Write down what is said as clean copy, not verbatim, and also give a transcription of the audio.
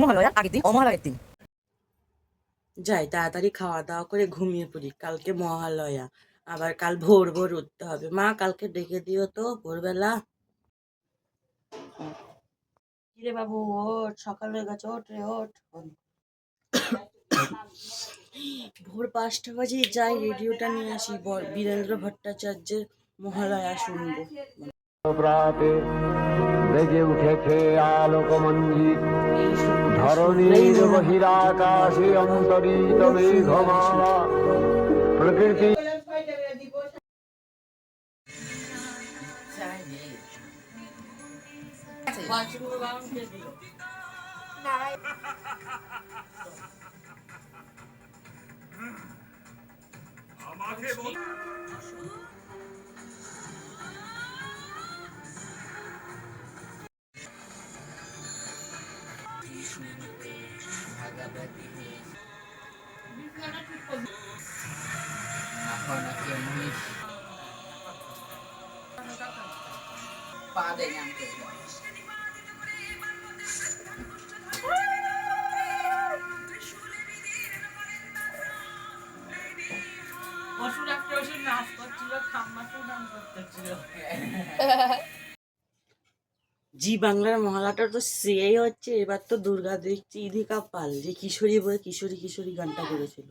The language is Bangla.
মহালয়ার আগের দিন ও মহালয়ার দিন যাই তাড়াতাড়ি খাওয়া দাওয়া করে ঘুমিয়ে পড়ি, কালকে মহালয়া, আবার কাল ভোর ভোর উঠতে হবে। মা কালকে ডেকে দিও তো ভোরবেলা। কিরে বাবু ওঠ, সকাল হয়ে গেছে, ওঠ রে ওঠ। ভোর 5টা বাজে যাই, রেডিওটা নিয়ে আসি, বীরেন্দ্র ভট্টাচার্যের মহালয়া শুনবো। প্রাতে বেজে উঠেছে আলোকমঞ্জিত, এই শুনলেই ধরণীর মনে হয় বহিরাকাশে অন্তরিত পুরো ফুল মেঘমালা, প্রকৃতি জি বাংলার মহালয়াটা তো সেই হচ্ছে, এবার তো দুর্গা দেখছি ইধিকা পাল যে কিশোরী বই কিশোরী কিশোরী গানটা করেছিল।